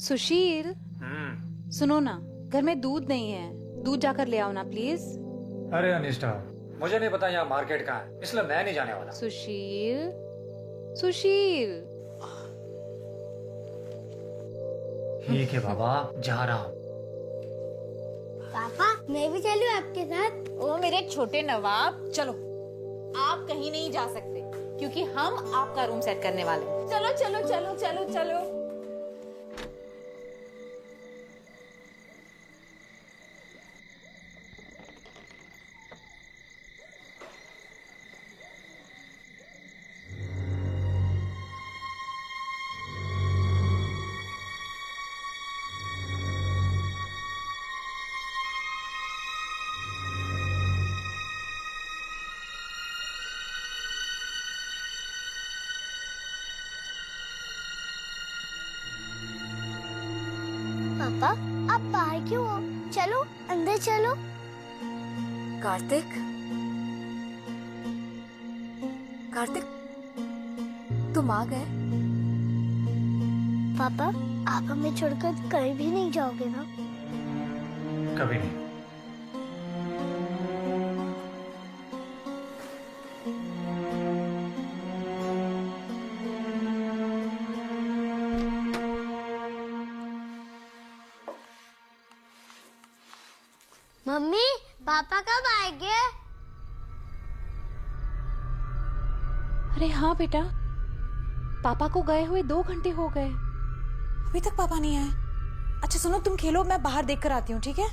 सुशील, सुनो ना, घर में दूध नहीं है, दूध जाकर ले आओ ना प्लीज। अरे अनिष्ठा, मुझे नहीं पता यहाँ मार्केट कहाँ है, इसलिए मैं नहीं जाने वाला। सुशील, सुशील। ठीक है बाबा, जा रहा हूँ। पापा, मैं भी चलूं आपके साथ? ओ मेरे छोटे नवाब, चलो। आप कहीं नहीं जा सकते क्योंकि हम आपका रूम सेट करने वाले हैं। चलो चलो चलो चलो चलो। पापा, आप बाहर क्यों हो? चलो अंदर चलो। कार्तिक, कार्तिक, तुम आ गए? पापा, आप हमें छोड़कर कहीं भी नहीं जाओगे ना? कभी नहीं। मम्मी, पापा कब आएंगे? अरे हाँ बेटा, पापा को गए हुए 2 घंटे हो गए। अभी तक पापा नहीं आए। अच्छा सुनो, तुम खेलो, मैं बाहर देख कर आती हूँ, ठीक है?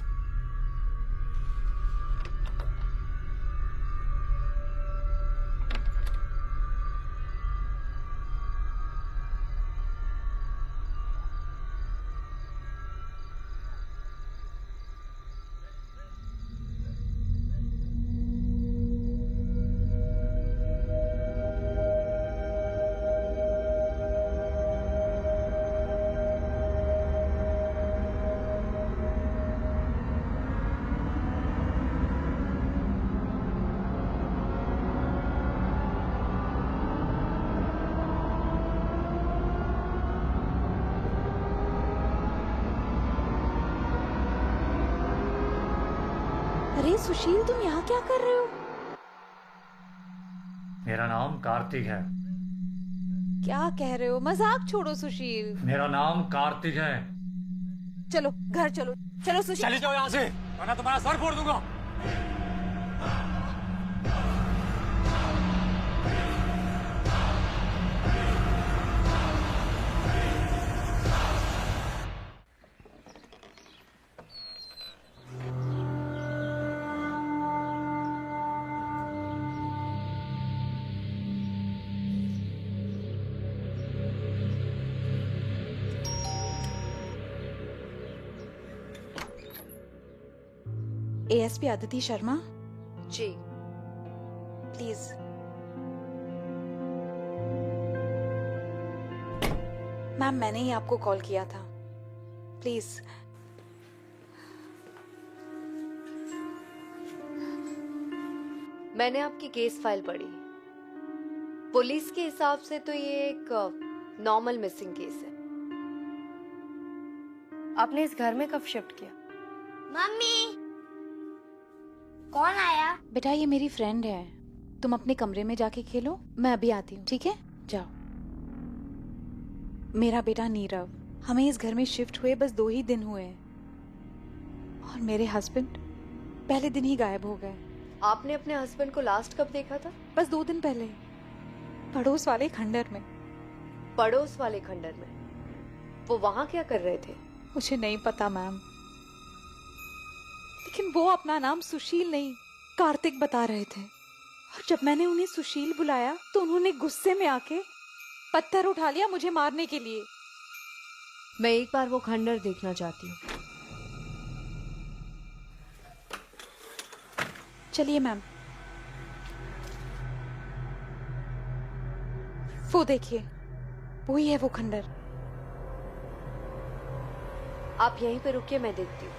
अरे सुशील, तुम यहाँ क्या कर रहे हो? मेरा नाम कार्तिक है। क्या कह रहे हो? मजाक छोड़ो सुशील। मेरा नाम कार्तिक है। चलो घर चलो, चलो सुशील। चली जाओ यहाँ से, वरना तुम्हारा सर फोड़ दूंगा। ASP Aditi Sharma ji, please. Ma'am, मैंने ही आपको कॉल किया था, प्लीज। मैंने आपकी केस फाइल पढ़ी। पुलिस के हिसाब से तो ये एक नॉर्मल मिसिंग केस है। आपने इस घर में कब शिफ्ट किया? मम्मी, कौन आया? बेटा, ये मेरी फ्रेंड है, तुम अपने कमरे में जाके खेलो, मैं अभी आती हूँ, ठीक है? जाओ। मेरा बेटा नीरव, हमें इस घर में शिफ्ट हुए बस 2 ही दिन हुए और मेरे हस्बैंड पहले दिन ही गायब हो गए। आपने अपने हस्बैंड को लास्ट कब देखा था? बस 2 दिन पहले, पड़ोस वाले खंडर में। पड़ोस वाले खंडर में? वो वहां क्या कर रहे थे? मुझे नहीं पता मैम, लेकिन वो अपना नाम सुशील नहीं कार्तिक बता रहे थे। और जब मैंने उन्हें सुशील बुलाया तो उन्होंने गुस्से में आके पत्थर उठा लिया मुझे मारने के लिए। मैं एक बार वो खंडर देखना चाहती हूँ। चलिए मैम, वो देखिए, वही है वो खंडर। आप यहीं पे रुकिए, मैं देखती हूँ।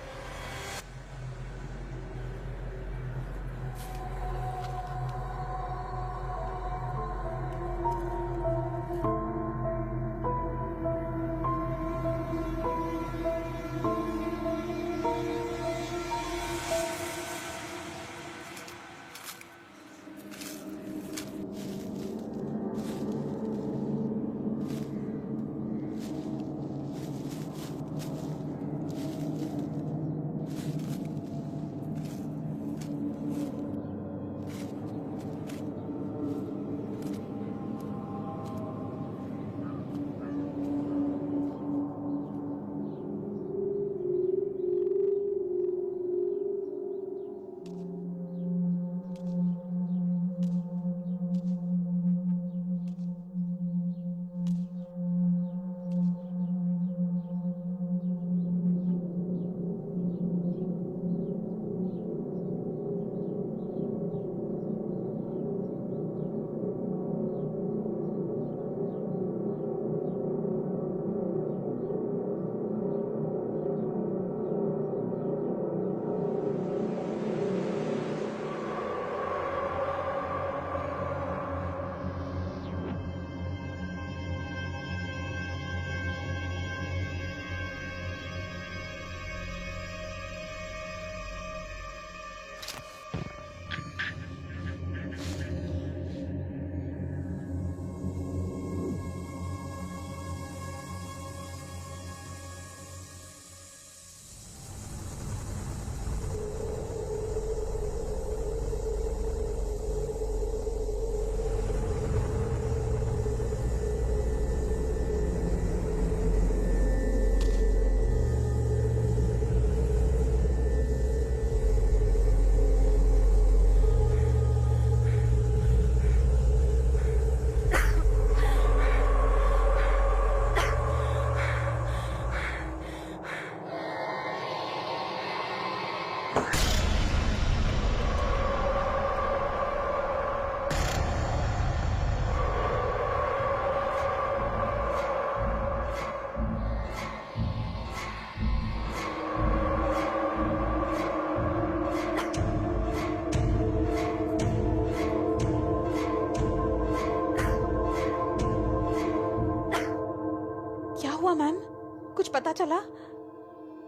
चला?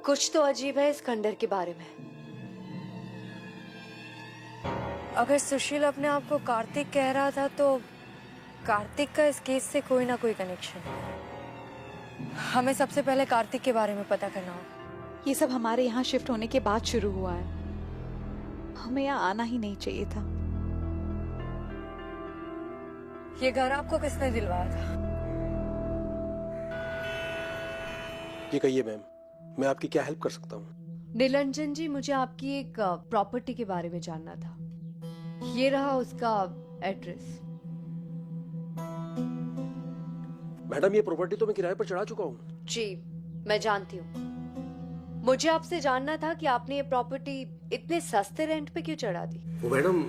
कुछ तो अजीब है इस खंडर के बारे में। अगर सुशील अपने आप को कार्तिक कह रहा था तो कार्तिक का इस केस से कोई ना कोई कनेक्शन है। हमें सबसे पहले कार्तिक के बारे में पता करना होगा। ये सब हमारे यहाँ शिफ्ट होने के बाद शुरू हुआ है। हमें यहाँ आना ही नहीं चाहिए था। ये घर आपको किसने दिलवाया था? ये कहिए मैम, मैं आपकी क्या हेल्प कर सकता हूँ? निरंजन जी, मुझे आपकी एक प्रॉपर्टी के बारे में जानना था। ये रहा उसका एड्रेस। मैडम, ये प्रॉपर्टी तो मैं किराए पर चढ़ा चुका हूँ। जी, मैं जानती हूँ। मुझे आपसे जानना था कि आपने ये प्रॉपर्टी इतने सस्ते रेंट पे क्यों चढ़ा दी? वो मैडम,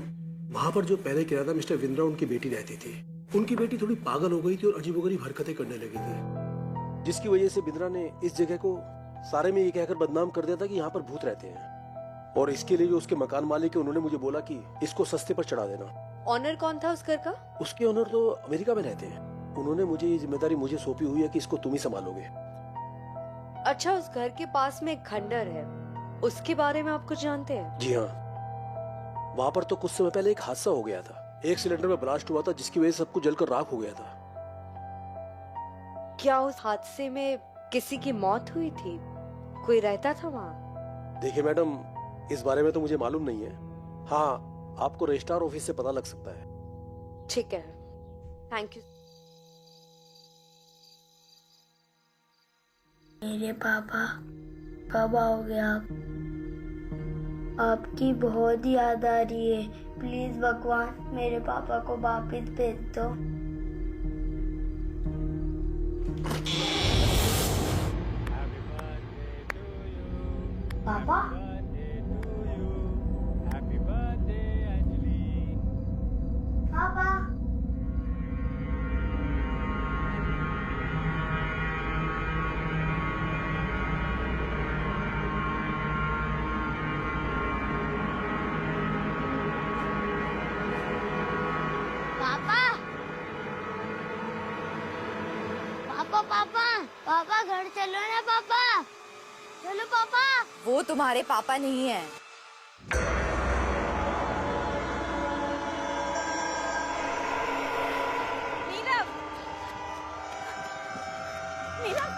वहाँ पर जो पहले किराएदार मिस्टर विंद्रा उनकी बेटी रहती थी। उनकी बेटी थोड़ी पागल हो गई थी और अजीबोगरीब हरकतें करने लगी थी, जिसकी वजह से विंद्रा ने इस जगह को सारे में ये कहकर बदनाम कर दिया था कि यहाँ पर भूत रहते हैं। और इसके लिए जो उसके मकान मालिक है, उन्होंने मुझे बोला कि इसको सस्ते पर चढ़ा देना। ऑनर कौन था उस घर का? उसके ऑनर तो अमेरिका में रहते हैं। उन्होंने मुझे ये जिम्मेदारी मुझे सौंपी हुई है कि इसको तुम ही संभालोगे। अच्छा, उस घर के पास में एक खंडर है, उसके बारे में आप कुछ जानते हैं? जी हाँ, वहाँ पर तो कुछ समय पहले एक हादसा हो गया था। एक सिलेंडर में ब्लास्ट हुआ था, जिसकी वजह से सब कुछ जलकर राख हो गया था। क्या उस हादसे में किसी की मौत हुई थी? कोई रहता था वहाँ? देखिए मैडम, इस बारे में तो मुझे मालूम नहीं है। हाँ, आपको रजिस्ट्रार ऑफिस से पता लग सकता है। ठीक है, थैंक यू। मेरे पापा कब आओगे आप? आपकी बहुत याद आ रही है। प्लीज भगवान, मेरे पापा को वापस भेज दो। पापा, पापा, पापा, पापा, पापा, पापा, घर चलो ना पापा। चलो पापा। वो तुम्हारे पापा नहीं है। नीरव, नीरव,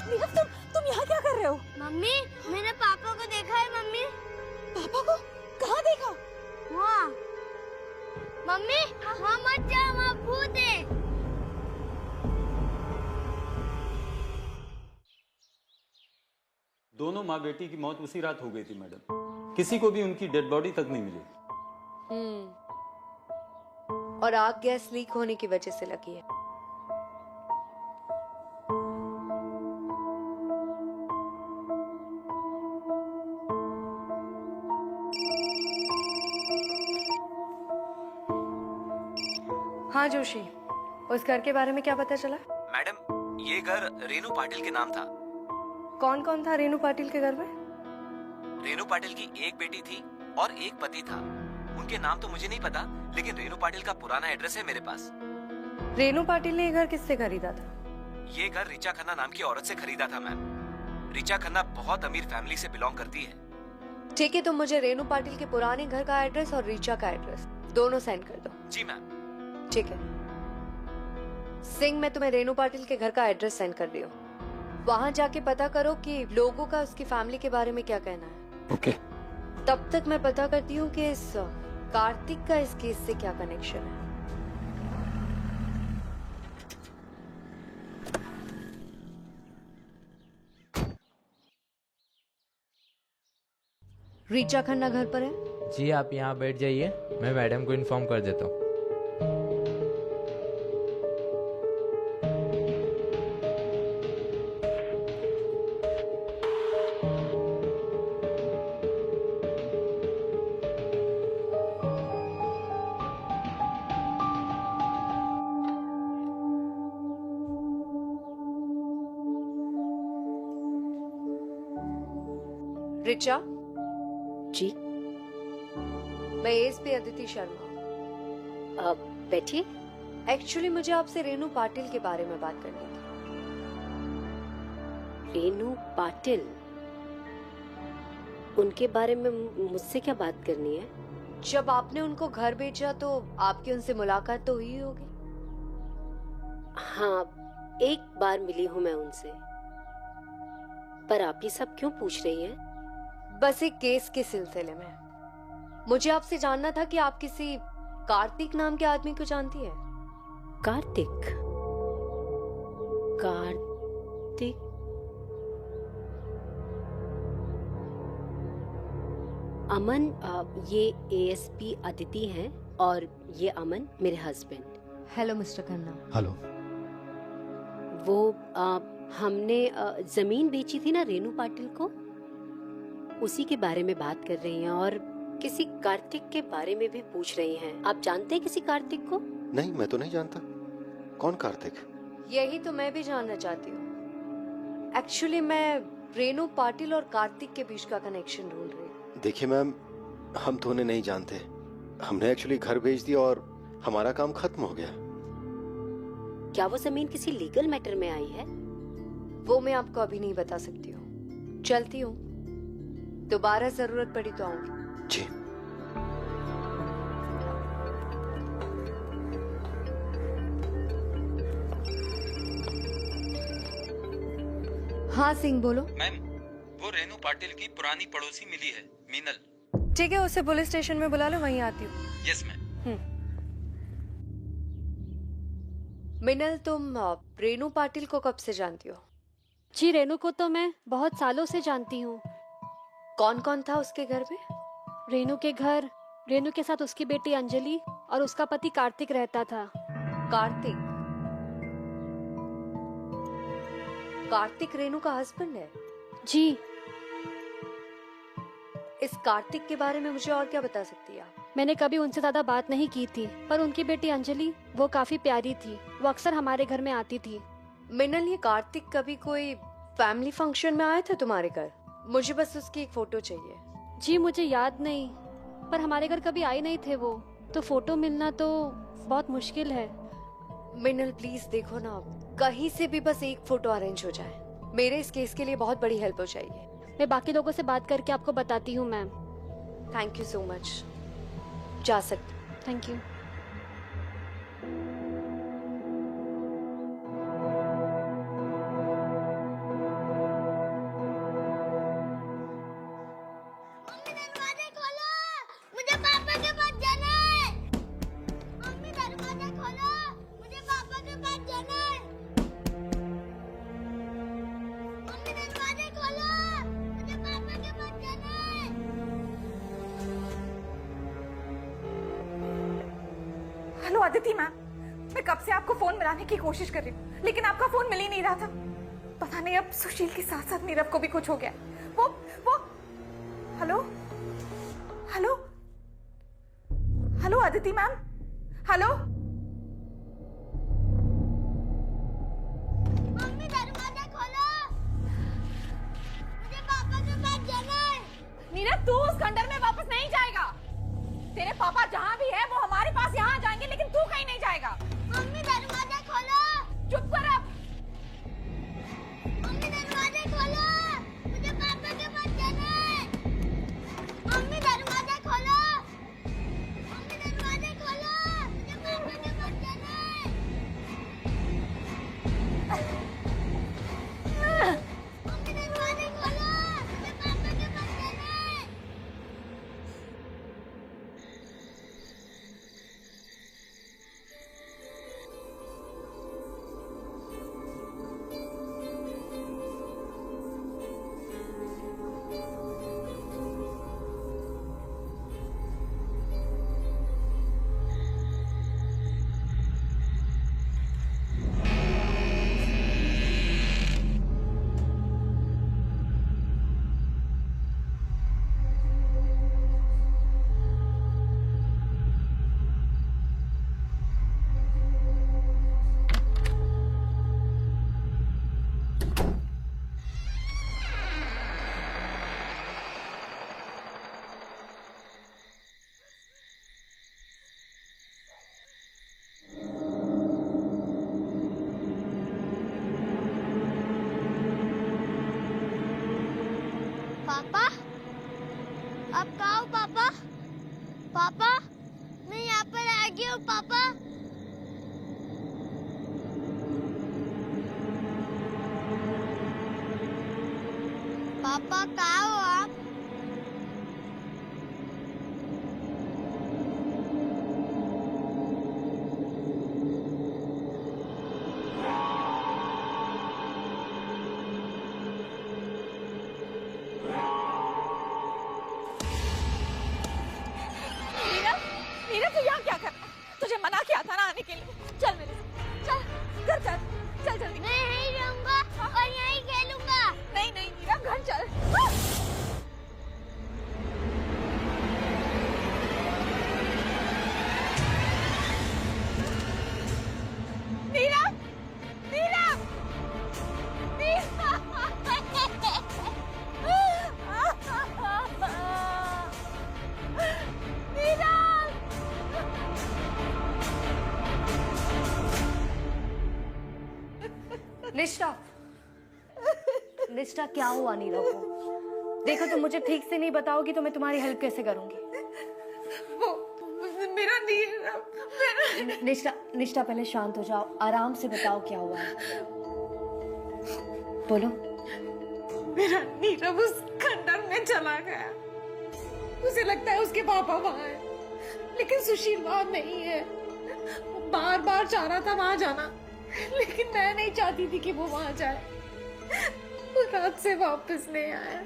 नीरव, तुम यहाँ क्या कर रहे हो? मम्मी, मैंने पापा को देखा है। मम्मी, पापा को कहाँ देखा? वहाँ। मम्मी, वहाँ मत जाओ, वहाँ भूत है। दोनों माँ बेटी की मौत उसी रात हो गई थी मैडम। किसी को भी उनकी डेड बॉडी तक नहीं मिली। और आग गैस लीक होने की वजह से लगी है। हाँ जोशी, उस घर के बारे में क्या पता चला? मैडम, ये घर रेनू पाटिल के नाम था। कौन कौन था रेनू पाटिल के घर में? रेनू पाटिल की एक बेटी थी और एक पति था। उनके नाम तो मुझे नहीं पता, लेकिन रेनू पाटिल का पुराना एड्रेस है मेरे पास। रेनू पाटिल ने ये घर किससे खरीदा था? ये घर रिचा खन्ना नाम की औरत से खरीदा था मैम। रिचा खन्ना बहुत अमीर फैमिली से बिलोंग करती है। ठीक है, तो मुझे रेनू पाटिल के पुराने घर का एड्रेस और रिचा का एड्रेस दोनों सेंड कर दो। जी मैम। ठीक है सिंह, मैं तुम्हें रेनू पाटिल के घर का एड्रेस सेंड कर रही हूँ। वहाँ जाके पता करो कि लोगों का उसकी फैमिली के बारे में क्या कहना है। ओके। तब तक मैं पता करती हूँ कि इस कार्तिक का इस केस से क्या कनेक्शन है। रीचा खन्ना घर पर है? जी, आप यहाँ बैठ जाइए, मैं मैडम को इन्फॉर्म कर देता हूँ। रिचा जी। मैं एसपी अदिति शर्मा। बैठिए। एक्चुअली मुझे आपसे रेनू पाटिल के बारे में बात करनी थी। रेनू पाटिल, उनके बारे में मुझसे क्या बात करनी है? जब आपने उनको घर भेजा तो आपकी उनसे मुलाकात तो हुई होगी। हाँ, एक बार मिली हूँ मैं उनसे। पर आप ये सब क्यों पूछ रही हैं? बस एक केस के सिलसिले में मुझे आपसे जानना था कि आप किसी कार्तिक नाम के आदमी को जानती है? कार्तिक? कार्तिक? अमन, ये एएसपी अदिति हैं और ये अमन मेरे husband. Hello mister Khanna. Hello. वो हमने जमीन बेची थी ना रेनू पाटिल को, उसी के बारे में बात कर रही हैं और किसी कार्तिक के बारे में भी पूछ रही हैं। आप जानते हैं किसी कार्तिक को? नहीं, मैं तो नहीं जानता। कौन कार्तिक? यही तो मैं भी जानना चाहती हूँ। एक्चुअली मैं रेनू पाटिल और कार्तिक के बीच का कनेक्शन ढूंढ रही हूँ। देखिए मैम, हम तो उन्हें नहीं जानते। हमने एक्चुअली घर बेच दिया और हमारा काम खत्म हो गया। क्या वो जमीन किसी लीगल मैटर में आई है? वो मैं आपको अभी नहीं बता सकती हूँ। चलती हूँ, दोबारा जरूरत पड़ी तो आऊंगी। जी। हाँ सिंह बोलो। मैम, वो रेनू पाटिल की पुरानी पड़ोसी मिली है, मीनल। ठीक है, उसे पुलिस स्टेशन में बुला लो, वहीं आती हूँ। Yes ma'am. मिनल, तुम रेनू पाटिल को कब से जानती हो? जी, रेनू को तो मैं बहुत सालों से जानती हूँ। कौन कौन था उसके घर में? रेनू के घर रेनू के साथ उसकी बेटी अंजलि और उसका पति कार्तिक रहता था। कार्तिक? कार्तिक रेनू का हस्बैंड है? जी। इस कार्तिक के बारे में मुझे और क्या बता सकती है आप? मैंने कभी उनसे ज्यादा बात नहीं की थी, पर उनकी बेटी अंजलि वो काफी प्यारी थी। वो अक्सर हमारे घर में आती थी। मिनल, ये कार्तिक कभी कोई फैमिली फंक्शन में आया था तुम्हारे घर? मुझे बस उसकी एक फोटो चाहिए। जी मुझे याद नहीं, पर हमारे घर कभी आए नहीं थे वो, तो फोटो मिलना तो बहुत मुश्किल है। मिनल प्लीज देखो ना, कहीं से भी बस एक फोटो अरेंज हो जाए। मेरे इस केस के लिए बहुत बड़ी हेल्प हो जाएगी। मैं बाकी लोगों से बात करके आपको बताती हूँ ma'am. Thank you so much. जा सकते। Thank you. Hello Aditi ma'am, मैं कब से आपको फोन मिलाने की कोशिश कर रही हूँ, लेकिन आपका फोन मिल ही नहीं रहा था। पता नहीं अब सुशील के साथ साथ नीरव को भी कुछ हो गया। वो hello hello hello Aditi ma'am, hello. Mummy दरवाजा खोलो, मुझे पापा के पास जाना है। नीरव, तू उस खंडर में वापस नहीं जाएगा। तेरे पापा जहाँ भी है वो हमारे पास यहाँ जाएंगे, लेकिन तू कहीं नहीं जाएगा। मम्मी दरवाजा खोलो। चुप कर अब। मम्मी दरवाजा खोलो, मुझे पापा के पास जाना है। मम्मी दरवाजा खोलो, मम्मी दरवाजा खोलो, मुझे पापा के पास जाना है। मम्मी दरवाजा खोलो, मुझे पापा के पास जाना है। पापा, आप कहाँ हो पापा? पापा, मैं यहाँ पर आ गई हूँ पापा। पापा कहाँ हो आप? नीरव तू यहाँ क्या कर रहा है? तुझे मना किया था ना आने के लिए। चल मेरे साथ, चल घर चल, चल जल्दी। मैं यहीं रहूंगा और यहीं खेलूंगा। नहीं नहीं नीरव घर चल। नीरव, नीरव, निष्ठा, निष्ठा क्या हुआ नीरव को? देखो तुम मुझे ठीक से नहीं बताओगी तो मैं तुम्हारी हेल्प कैसे करूंगी? वो मेरा नीरव, निष्ठा, निष्ठा पहले शांत हो जाओ, आराम से बताओ क्या हुआ है। बोलो। मेरा नीरव उस खंडर में चला गया। उसे लगता है उसके पापा वहां है, लेकिन सुशील वहां नहीं है। वो बार बार चाह रहा था वहां जाना, लेकिन मैं नहीं चाहती थी कि वो वहां जाए। वो रात से वापस नहीं आया।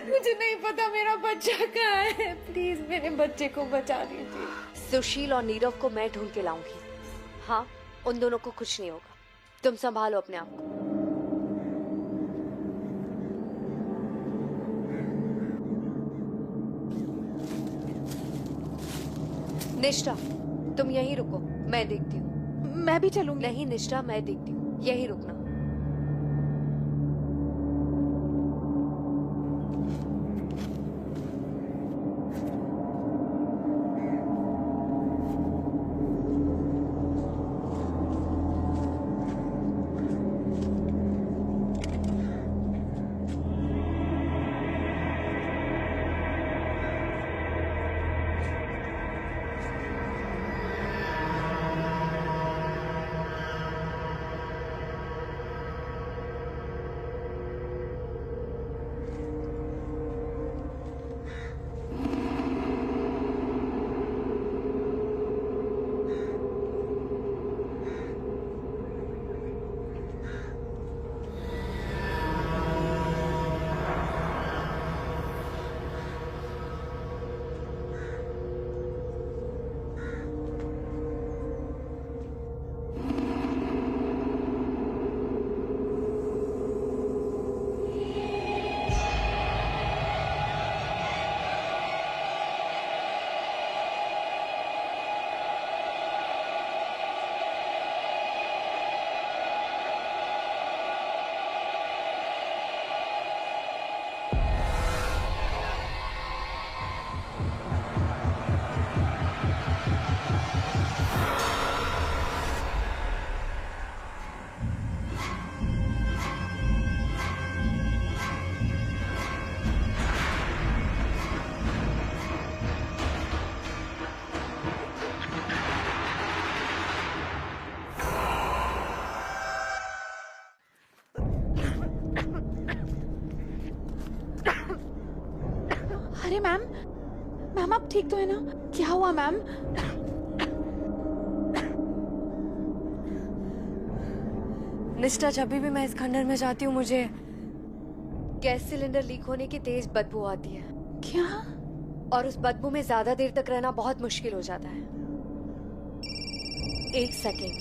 मुझे नहीं पता मेरा बच्चा कहाँ है। प्लीज मेरे बच्चे को बचा दीजिए। सुशील और नीरव को मैं ढूंढ के लाऊंगी। हाँ, उन दोनों को कुछ नहीं होगा। तुम संभालो अपने आप को। निष्ठा, तुम यहीं रुको, मैं देखती हूँ। मैं भी चलूंगी। नहीं निष्ठा, मैं देखती हूँ, यहीं रुकना। अरे मैम, मैम आप ठीक तो है ना? क्या हुआ मैम? निष्ठा, जब भी मैं इस खंडर में जाती हूँ मुझे गैस सिलेंडर लीक होने की तेज बदबू आती है। क्या? और उस बदबू में ज्यादा देर तक रहना बहुत मुश्किल हो जाता है। एक सेकेंड।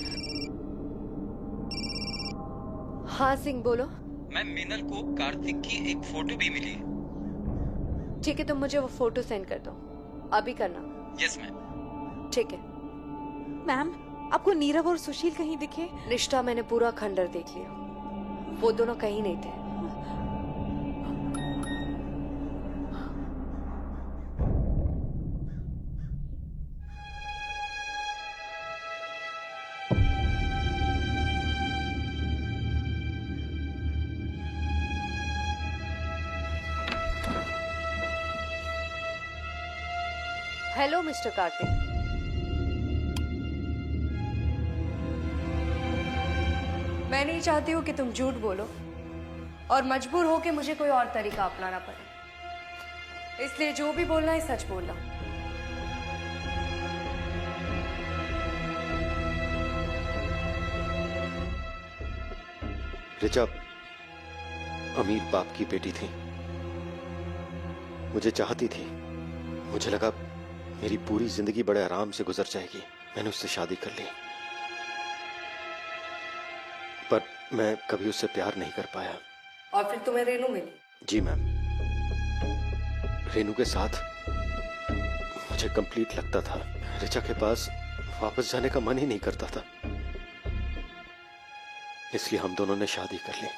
हाँ सिंह, बोलो। मैम, मीनल को कार्तिक की एक फोटो भी मिली है। ठीक है, तुम मुझे वो फोटो सेंड कर दो, अभी करना। Yes ma'am. ठीक है। मैम, आपको नीरव और सुशील कहीं दिखे? निष्ठा, मैंने पूरा खंडर देख लिया, वो दोनों कहीं नहीं थे। Hello mister Kartik. मैं नहीं चाहती हूँ कि तुम झूठ बोलो और मजबूर हो के मुझे कोई और तरीका अपनाना पड़े, इसलिए जो भी बोलना है सच बोलना। ऋचा अमीर बाप की बेटी थी, मुझे चाहती थी। मुझे लगा मेरी पूरी जिंदगी बड़े आराम से गुजर जाएगी। मैंने उससे शादी कर ली, पर मैं कभी उससे प्यार नहीं कर पाया। और फिर तुम्हें रेनू मिली? जी मैम, रेनू के साथ मुझे कंप्लीट लगता था। ऋचा के पास वापस जाने का मन ही नहीं करता था, इसलिए हम दोनों ने शादी कर ली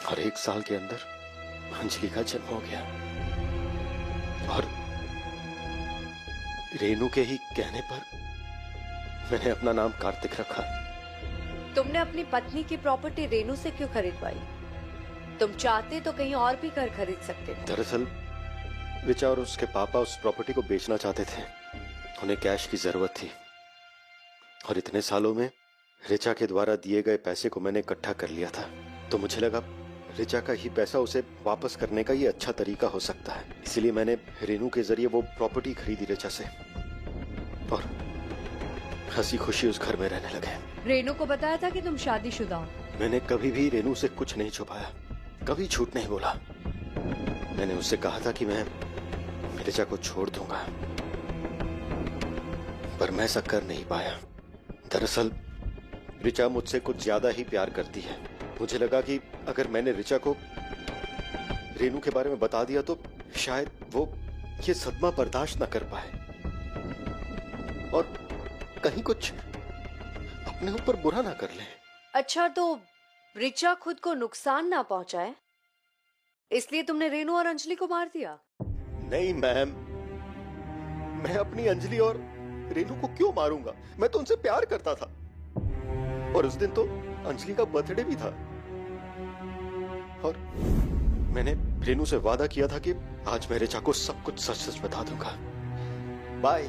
और 1 साल के अंदर अंजलि का जन्म हो गया। और रेनू के ही कहने पर मैंने अपना नाम कार्तिक रखा। तुमने अपनी पत्नी की प्रॉपर्टी रेनू से क्यों खरीदवाई? तुम चाहते तो कहीं और भी घर खरीद सकते थे। दरअसल ऋचा और उसके पापा उस प्रॉपर्टी को बेचना चाहते थे, उन्हें कैश की जरूरत थी। और इतने सालों में ऋचा के द्वारा दिए गए पैसे को मैंने इकट्ठा कर लिया था, तो मुझे लगा ऋचा का ही पैसा उसे वापस करने का ये अच्छा तरीका हो सकता है। इसलिए मैंने रेनू के जरिए वो प्रॉपर्टी खरीदी ऋचा से और हंसी खुशी उस घर में रहने लगे। रेनू को बताया था कि तुम शादीशुदा हो? मैंने कभी भी रेनू से कुछ नहीं छुपाया, कभी झूठ नहीं बोला। मैंने उससे कहा था कि मैं ऋचा को छोड़ दूंगा, पर मैं ऐसा कर नहीं पाया। दरअसल ऋचा मुझसे कुछ ज्यादा ही प्यार करती है। मुझे लगा कि अगर मैंने ऋचा को रेनू के बारे में बता दिया तो शायद वो ये सदमा बर्दाश्त ना कर पाए और कहीं कुछ अपने ऊपर बुरा ना कर ले। अच्छा, तो ऋचा खुद को नुकसान ना पहुंचाए इसलिए तुमने रेनू और अंजलि को मार दिया? नहीं मैम, मैं अपनी अंजलि और रेनू को क्यों मारूंगा? मैं तो उनसे प्यार करता था और उस दिन तो अंजलि का बर्थडे भी था। और मैंने रेनू से वादा किया था कि आज मैं ऋचा को सब कुछ सच सच बता दूंगा। बाय।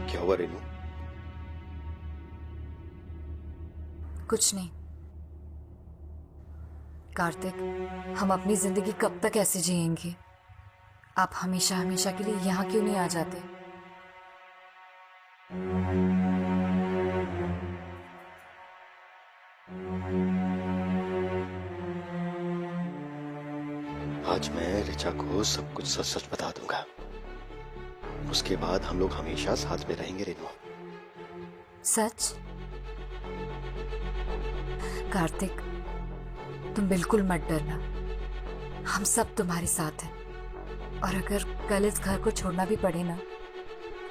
क्या हुआ रेनू? कुछ नहीं कार्तिक, हम अपनी जिंदगी कब तक ऐसे जिएंगे? आप हमेशा हमेशा के लिए यहाँ क्यों नहीं आ जाते? आज मैं ऋचा को सब कुछ सच सच बता दूंगा। उसके बाद हम लोग हमेशा साथ में रहेंगे रेनू। सच? कार्तिक, तुम बिल्कुल मत डरना, हम सब तुम्हारे साथ हैं। और अगर कल इस घर को छोड़ना भी पड़े ना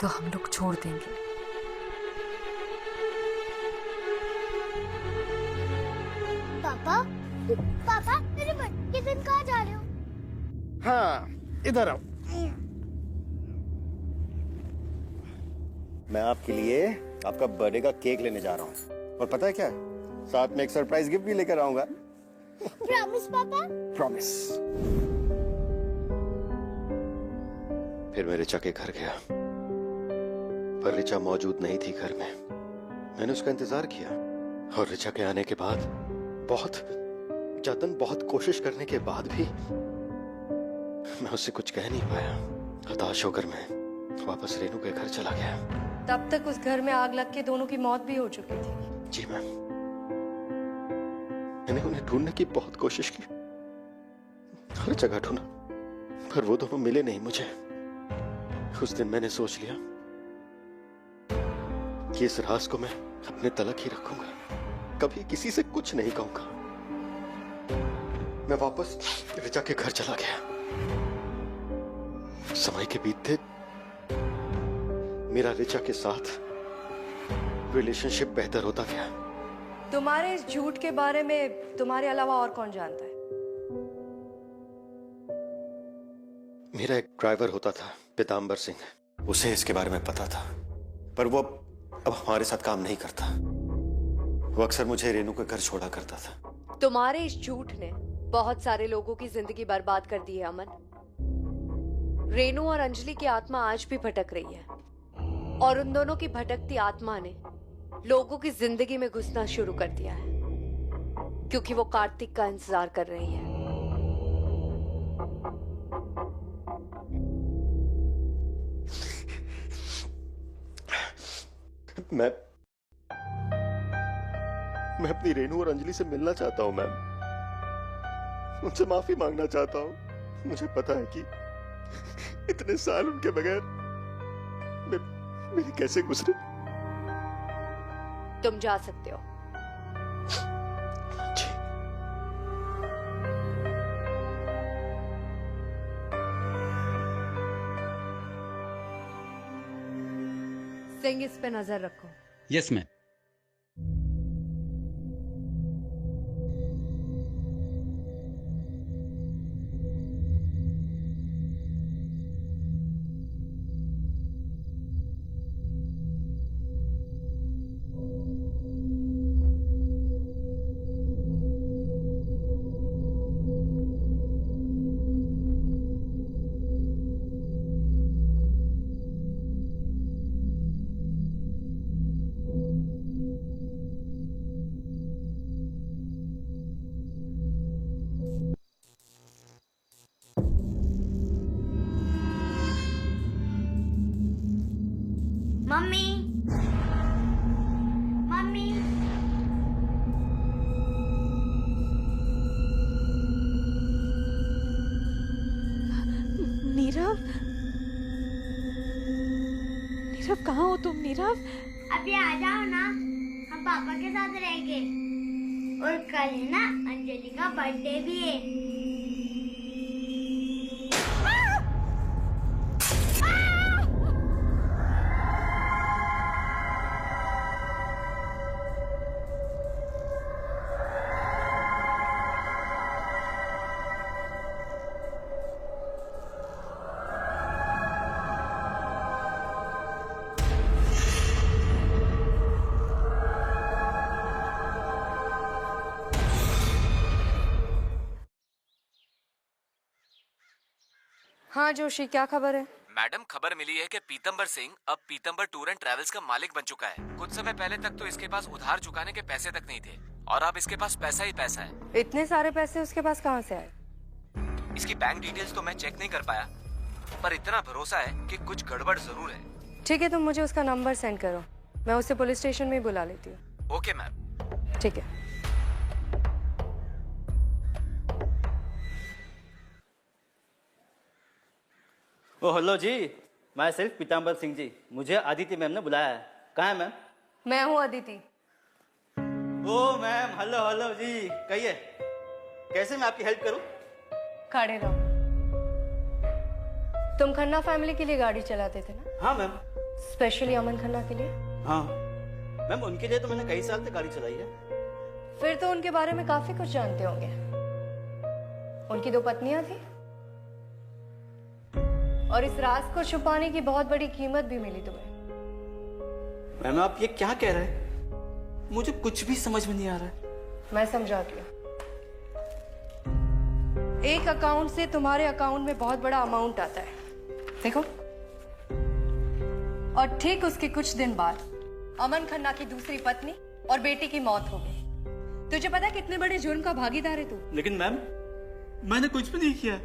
तो हम लोग छोड़ देंगे। पापा, पापा मेरे बर्थडे के दिन कहाँ जा रहे हो? हाँ, इधर आओ। मैं आपके लिए आपका बर्थडे का केक लेने जा रहा हूँ और पता है क्या, साथ में एक सरप्राइज गिफ्ट भी लेकर आऊंगा। प्रॉमिस पापा? प्रॉमिस। फिर मैं ऋचा के घर गया, पर ऋचा मौजूद नहीं थी घर में। मैंने उसका इंतजार किया और ऋचा के आने के बाद बहुत जतन, बहुत कोशिश करने के बाद भी मैं उससे कुछ कह नहीं पाया। हताश होकर मैं वापस रेनू के घर चला गया। तब तक उस घर में आग लग के दोनों की मौत भी हो चुकी थी। जी मैम, मैंने उन्हें ढूंढने की बहुत कोशिश की, हर जगह ढूंढा, पर वो दोनों मिले नहीं मुझे। उस दिन मैंने सोच लिया कि इस राज को मैं अपने तलक ही रखूंगा, कभी किसी से कुछ नहीं कहूंगा। मैं वापस ऋचा के घर चला गया। समय के बीतते मेरा ऋचा के साथ रिलेशनशिप बेहतर होता गया। तुम्हारे इस झूठ के बारे में तुम्हारे अलावा और कौन जानता है? मेरा एक ड्राइवर होता था, पीताम्बर सिंह, उसे इसके बारे में पता था, पर वो अब हमारे साथ काम नहीं करता। वो अक्सर मुझे रेनू के घर छोड़ा करता था। तुम्हारे इस झूठ ने बहुत सारे लोगों की जिंदगी बर्बाद कर दी है अमन। रेनू और अंजलि की आत्मा आज भी भटक रही है, और उन दोनों की भटकती आत्मा ने लोगों की जिंदगी में घुसना शुरू कर दिया है, क्योंकि वो कार्तिक का इंतजार कर रही है। मैं अपनी रेनू और अंजलि से मिलना चाहता हूँ मैम। उनसे माफी मांगना चाहता हूँ। मुझे पता है कि इतने साल उनके बगैर मेरे कैसे गुजरे। तुम जा सकते हो। सिंह, इस पे नजर रखो। Yes ma'am. Mummy, mummy, Nirav, Nirav कहाँ हो तुम? नीरव, अभी आ जाओ ना, हम पापा के साथ रहेंगे। और कल है ना अंजलि का बर्थडे भी है। हाँ जोशी, क्या खबर है? मैडम, खबर मिली है कि पीतम्बर सिंह अब पीतम्बर टूर एंड ट्रेवल्स का मालिक बन चुका है। कुछ समय पहले तक तो इसके पास उधार चुकाने के पैसे तक नहीं थे, और अब इसके पास पैसा ही पैसा है। इतने सारे पैसे उसके पास कहाँ से आए? इसकी बैंक डिटेल्स तो मैं चेक नहीं कर पाया, पर इतना भरोसा है कि कुछ गड़बड़ जरूर है। ठीक है, तुम मुझे उसका नंबर सेंड करो, मैं उसे पुलिस स्टेशन में ही बुला लेती हूँ। Okay ma'am. ठीक है। ओ हेलो जी, मैं सिर्फ पीताम्बर सिंह जी, मुझे अदिति मैम ने बुलाया है। कहाँ है मैम? मैं हूँ अदिति। ओ मैम, हेलो हेलो जी, कहिए कैसे मैं आपकी हेल्प करूँ? खड़े रहो। तुम खन्ना फैमिली के लिए गाड़ी चलाते थे ना? हाँ मैम। स्पेशली अमन खन्ना के लिए? हाँ मैम, उनके लिए तो मैंने कई साल तक गाड़ी चलाई है। फिर तो उनके बारे में काफी कुछ जानते होंगे। उनकी 2 पत्नियां थी, और इस राज को छुपाने की बहुत बड़ी कीमत भी मिली तुम्हें। मैम आप ये क्या कह रहे हैं? मुझे कुछ भी समझ में नहीं आ रहा है। मैं समझाती हूँ। एक अकाउंट से तुम्हारे अकाउंट में बहुत बड़ा अमाउंट आता है, देखो। और ठीक उसके कुछ दिन बाद अमन खन्ना की दूसरी पत्नी और बेटी की मौत हो गई। तुझे पता है कितने बड़े जुर्म का भागीदार है तू? लेकिन मैम मैंने कुछ भी नहीं किया,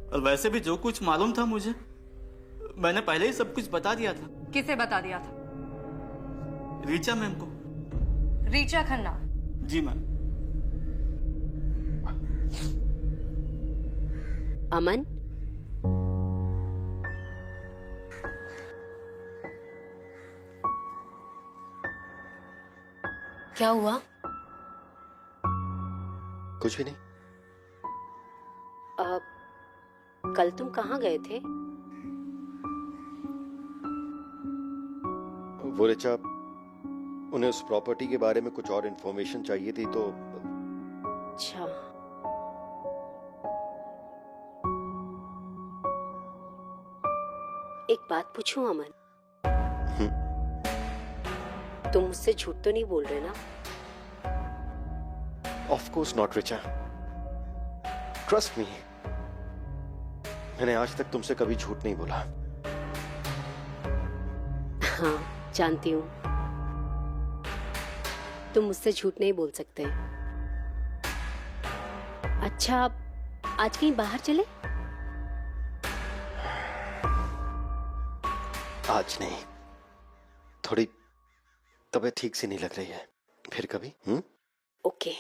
और वैसे भी जो कुछ मालूम था मुझे, मैंने पहले ही सब कुछ बता दिया था। किसे बता दिया था? रीचा मैम को। रीचा खन्ना? जी मैम। अमन, क्या हुआ? कुछ भी नहीं। कल तुम कहाँ गए थे? वो रिचा, उन्हें उस प्रॉपर्टी के बारे में कुछ और इन्फॉर्मेशन चाहिए थी तो। अच्छा, एक बात पूछूं अमन? तुम मुझसे झूठ तो नहीं बोल रहे ना? Of course not Richa, trust me, मैंने आज तक तुमसे कभी झूठ नहीं बोला। हाँ जानती हूँ, तुम मुझसे झूठ नहीं बोल सकते। अच्छा आज कहीं बाहर चले? आज नहीं, थोड़ी तबीयत ठीक से नहीं लग रही है, फिर कभी। ओके।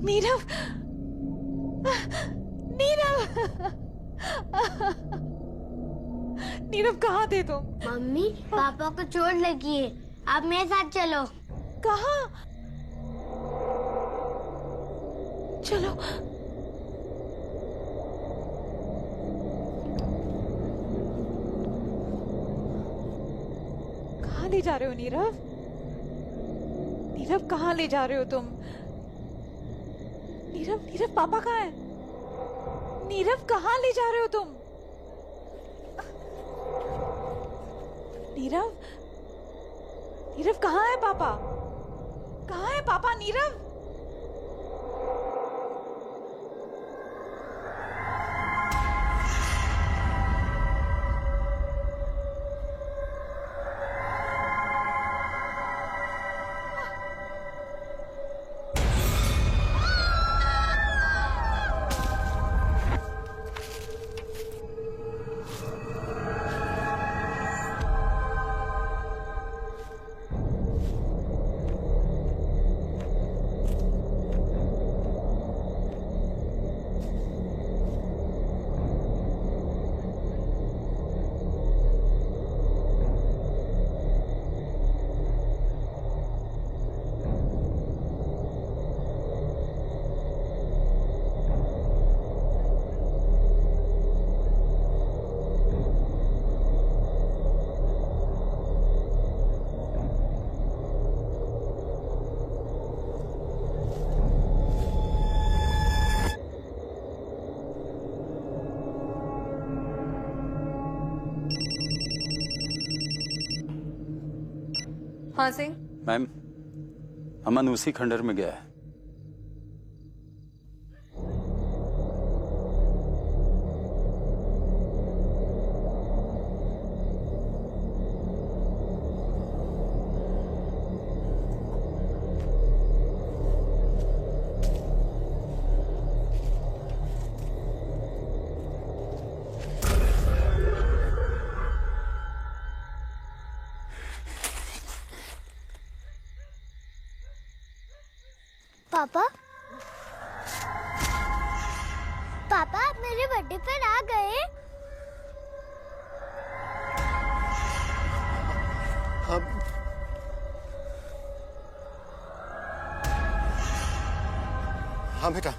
नीरव, नीरव, नीरव कहाँ थे तुम? मम्मी पापा को चोट लगी है, आप मेरे साथ चलो। कहाँ? चलो। कहाँ ले जा रहे हो नीरव? नीरव कहाँ ले जा रहे हो तुम? नीरव, नीरव पापा कहाँ है? नीरव कहाँ ले जा रहे हो तुम? नीरव, नीरव कहाँ है पापा? कहाँ है पापा? नीरव, हाँ सिंह। मैम, अमन उसी खंडर में गया है। पापा, पापा आप मेरे बर्थडे पर आ गए? हाँ बेटा,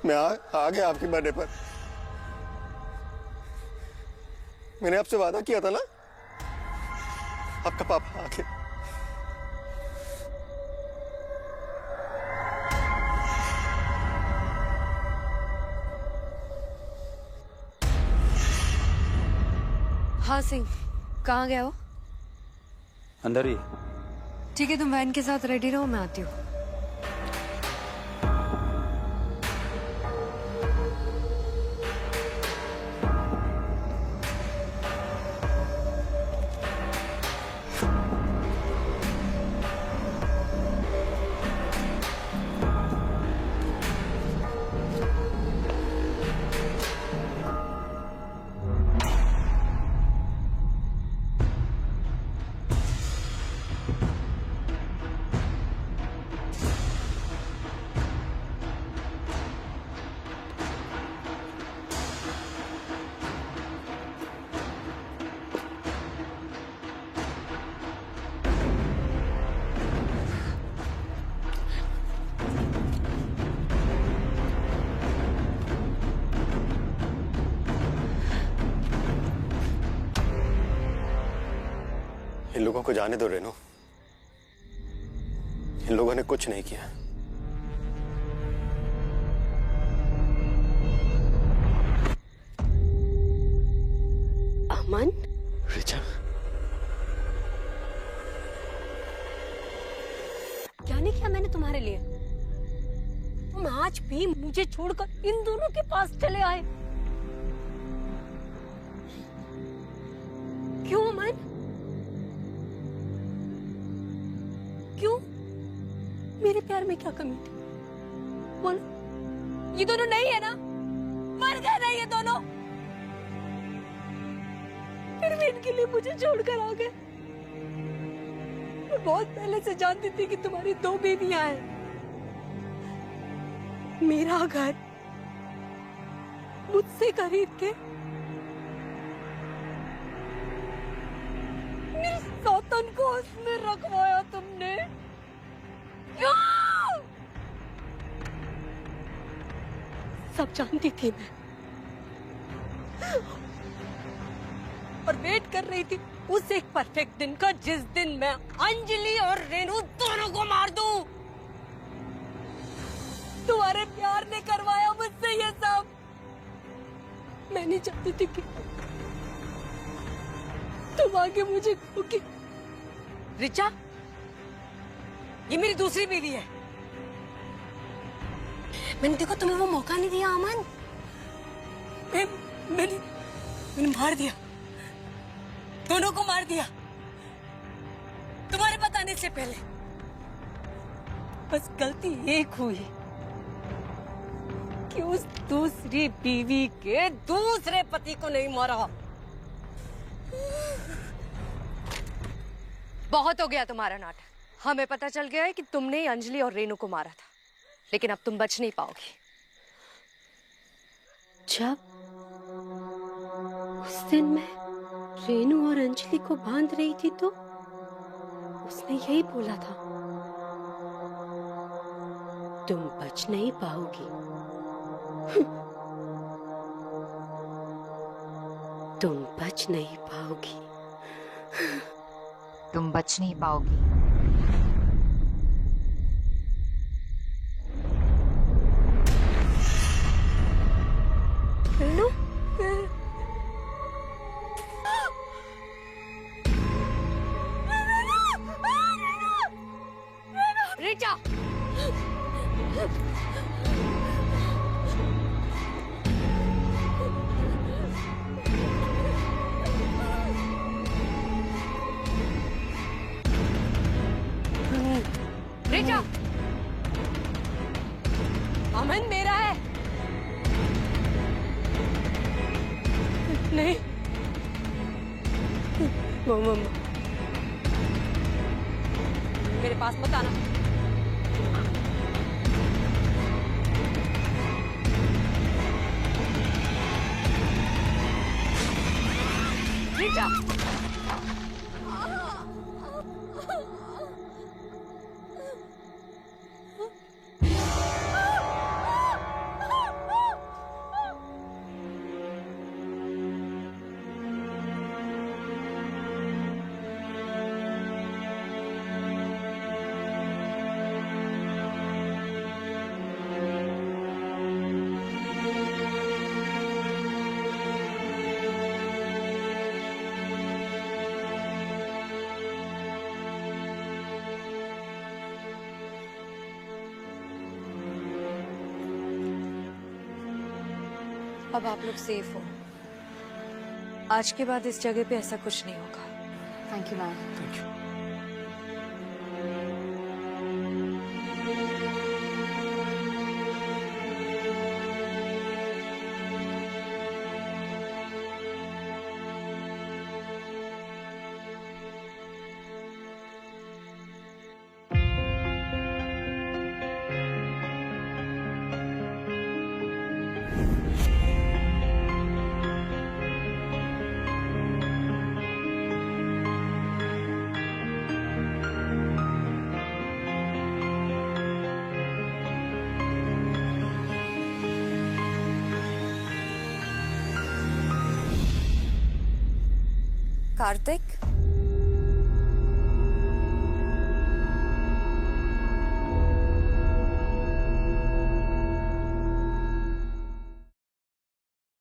मैं आ गया आपके बर्थडे पर। मैंने आपसे वादा किया था ना, आपका पापा आ गया। हाँ सिंह, कहाँ गया हो? अंदर ही। ठीक है, तुम वैन के साथ रेडी रहो, मैं आती हूँ। इन लोगों को जाने दो रेनू, इन लोगों ने कुछ नहीं किया। अमन, रिचा, क्या नहीं किया मैंने तुम्हारे लिए? तुम आज भी मुझे छोड़कर इन दोनों के पास चले आए। क्यों अमन? क्यों? मेरे प्यार में क्या कमी थी? बोलो। ये दोनों नहीं है ना? मर गए ना ये दोनों? फिर भी इनके लिए मुझे छोड़कर आ गए। मैं बहुत पहले से जानती थी कि तुम्हारी 2 बेबियां हैं। मेरा घर मुझसे खरीद के मेरी सौतन को उसमें रखवाया तुमने। क्यों? सब जानती थी मैं, और वेट कर रही थी उस एक परफेक्ट दिन का जिस दिन मैं अंजलि और रेनू दोनों को मार दूं। तुम्हारे प्यार ने करवाया मुझसे ये सब। मैं नहीं चाहती थी कि तुम आगे मुझे खोगे। रिचा, ये मेरी दूसरी बीवी है। मैंने देखो तुम्हें वो मौका नहीं दिया अमन। मैंने मार दिया, दोनों को मार दिया तुम्हारे बताने से पहले। बस गलती एक हुई कि उस दूसरी बीवी के दूसरे पति को नहीं मारा। बहुत हो गया तुम्हारा नाटक। हमें पता चल गया है कि तुमने ही अंजलि और रेनू को मारा था, लेकिन अब तुम बच नहीं पाओगी। जब उस दिन मैं रेनू और अंजलि को बांध रही थी तो उसने यही बोला था, तुम बच नहीं पाओगी। तुम बच नहीं पाओगी। तुम बच नहीं पाओगी। रेनू, रिचा, रिचा, अमन मेरा है। नहीं, मम्मा मेरे पास मत आना। रिचा, अब आप लोग सेफ हो। आज के बाद इस जगह पे ऐसा कुछ नहीं होगा। Thank you ma'am. Thank you. Kartik,